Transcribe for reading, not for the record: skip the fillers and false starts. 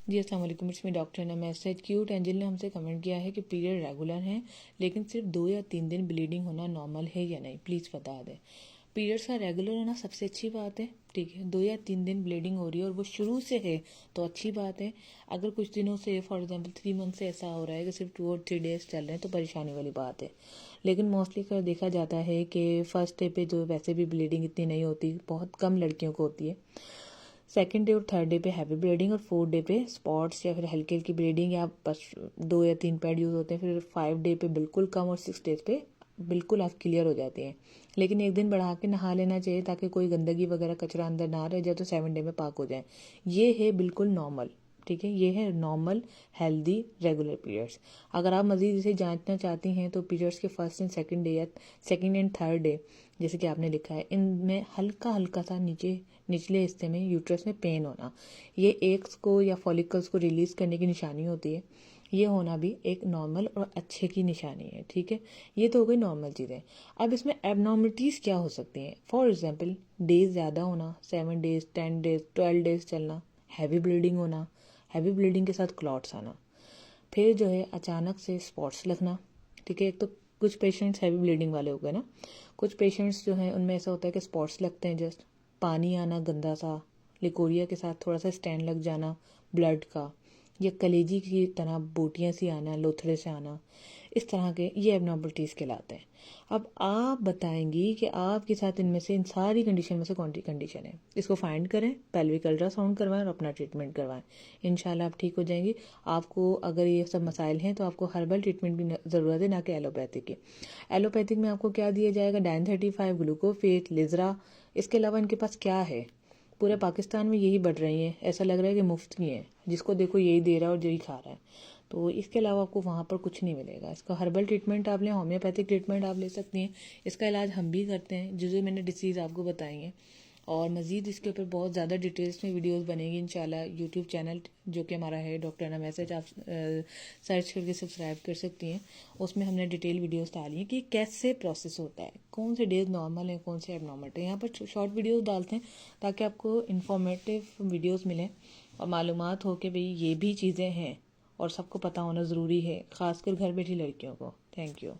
जी अस्सलाम वालेकुम, it's me doctor ना। मैसेज क्यूट एंजल ने हमसे कमेंट किया है कि पीरियड रेगुलर हैं लेकिन सिर्फ 2 या 3 दिन ब्लीडिंग होना नॉर्मल है या नहीं, प्लीज़ बता दें। पीरियड्स का रेगुलर होना सबसे अच्छी बात है, ठीक है। 2 या 3 दिन ब्लीडिंग हो रही है और वो शुरू से है तो अच्छी बात है। अगर कुछ दिनों से फॉर एग्जांपल 3 मंथ से ऐसा हो रहा है कि सिर्फ 2 और 3 डेज चल रहे हैं तो परेशानी वाली बात है। लेकिन मोस्टली कर देखा जाता है कि फर्स्ट डे पे जो वैसे भी ब्लीडिंग इतनी नहीं होती, बहुत कम लड़कियों को होती है। सेकंड डे और थर्ड डे पे हैवी ब्लीडिंग और फोर्थ डे पे स्पॉट्स या फिर हल्की हल्की ब्लीडिंग या बस 2 या 3 पैड यूज़ होते हैं। फिर 5 डे पे बिल्कुल कम और 6 डेज पे बिल्कुल आप क्लियर हो जाते हैं। लेकिन एक दिन बढ़ा के नहा लेना चाहिए ताकि कोई गंदगी वगैरह कचरा अंदर ना रह जाए तो 7 डे में पाक हो जाए। ये है बिल्कुल नॉर्मल, ठीक है। ये है नॉर्मल हेल्दी रेगुलर पीरियड्स। अगर आप मज़ीद इसे जांचना चाहती हैं तो पीरियड्स के फर्स्ट एंड सेकंड डे या सेकंड एंड थर्ड डे जैसे कि आपने लिखा है, इनमें हल्का हल्का सा निचले हिस्से में यूट्रस में पेन होना, ये एग्स को या फॉलिकल्स को रिलीज करने की निशानी होती है। ये होना भी एक नॉर्मल और अच्छे की निशानी है, ठीक है। ये तो हो गई नॉर्मल चीज़ें। अब इसमें एबनॉर्मलिटीज़ क्या हो सकती हैं? फॉर एग्जांपल डेज ज़्यादा होना, 7 डेज 10 डेज 12 डेज चलना, हैवी ब्लीडिंग होना, हैवी ब्लीडिंग के साथ क्लॉट्स आना, फिर जो है अचानक से स्पॉट्स लगना, ठीक है। एक तो कुछ पेशेंट्स हैवी ब्लीडिंग वाले हो गए ना, कुछ पेशेंट्स जो हैं उनमें ऐसा होता है कि स्पॉट्स लगते हैं, जस्ट पानी आना गंदा सा, लिकोरिया के साथ थोड़ा सा स्टैंड लग जाना ब्लड का, या कलेजी की तरह बोटियाँ सी आना, लोथड़े से आना, इस तरह के ये एबनॉर्मलिटीज़ कहलाते हैं। अब आप बताएंगी कि आपके साथ इनमें से इन सारी कंडीशन में से कौन सी कंडीशन है। इसको फाइंड करें, पेल्विक अल्ट्रासाउंड करवाएं और अपना ट्रीटमेंट करवाएं। इंशाल्लाह आप ठीक हो जाएंगी। आपको अगर ये सब मसाइल हैं तो आपको हर्बल ट्रीटमेंट की ज़रूरत है, ना कि एलोपैथिक की। एलोपैथिक में आपको क्या दिया जाएगा? डाइन-35, ग्लूकोफेट, लिजरा। इसके अलावा इनके पास क्या है? पूरे पाकिस्तान में यही बढ़ रही हैं, ऐसा लग रहा है कि मुफ्त की हैं, जिसको देखो यही दे रहा है और यही खा रहा है। तो इसके अलावा आपको वहाँ पर कुछ नहीं मिलेगा। इसका हर्बल ट्रीटमेंट आप लें, होम्योपैथिक ट्रीटमेंट आप ले सकती हैं। इसका इलाज हम भी करते हैं, जो मैंने डिसीज़ आपको बताई हैं। और मज़ीद इसके ऊपर बहुत ज़्यादा डिटेल्स में वीडियोस बनेगी इंशाल्लाह। यूट्यूब चैनल जो कि हमारा है डॉक्टर ना मैसेज, आप सर्च करके सब्सक्राइब कर सकती हैं। उसमें हमने डिटेल वीडियोस डाली हैं कि कैसे प्रोसेस होता है, कौन से डेज नॉर्मल हैं, कौन से एबनॉर्मल है। यहाँ पर शॉर्ट वीडियोस डालते हैं ताकि आपको इंफॉर्मेटिव वीडियोस मिलें और मालूमात हो कि भाई ये भी चीज़ें हैं और सबको पता होना ज़रूरी है, ख़ासकर घर बैठी लड़कियों को। Thank you.